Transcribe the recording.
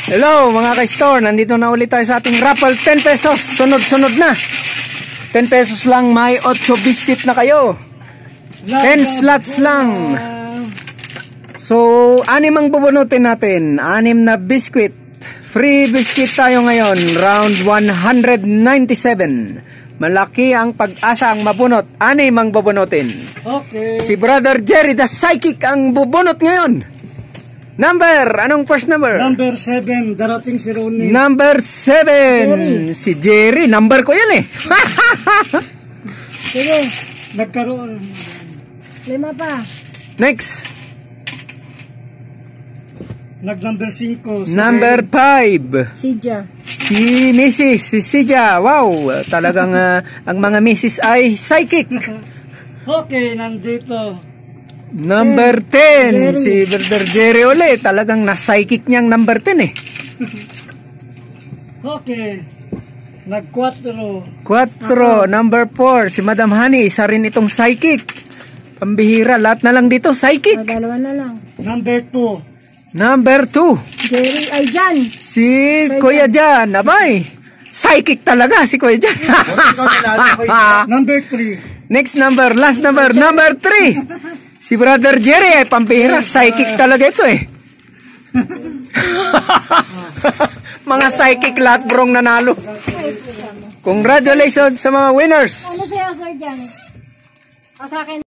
Hello mga ka-store, nandito na ulit tayo sa ating raffle. 10 pesos, sunod-sunod na. 10 pesos lang, may 8 biscuit na kayo. 10 slots lang. So, 6 ang bubunutin natin. 6 na biscuit. Free biscuit tayo ngayon, round 197. Malaki ang pag-asa ang mabunot. 6 ang bubunutin. Okay. Si Brother Jerry the Psychic ang bubunot ngayon. Number, anong first number? Number 7, darating si Ronnie. Number 7, si Jerry. Number ko yan eh. Sige, nagkaroon. 5 pa. Next. Nag-number 5. Number 5. Sidja. Si Mrs. Si Sidja. Wow, talagang ang mga Mrs. ay psychic. Okay, nandito. Number 10, si Brother Jerry ulit. Talagang na-psychic niyang number 10 eh. Okay. Nag-4. 4, number 4, si Madam Honey. Isa rin itong psychic. Pambihira, lahat na lang dito psychic. Dalawa na lang. Number 2. Number 2, Jerry, ay Jan. si Kuya Jan. Abay, psychic talaga si Kuya Jan. Number 3. Next number, last number, number 3. Si Brother Jerry ay pambihira, psychic talaga ito eh. Mga psychic lahat brong nanalo. Congratulations sa mga winners. Ano siya, Sir Jan? Sa akin.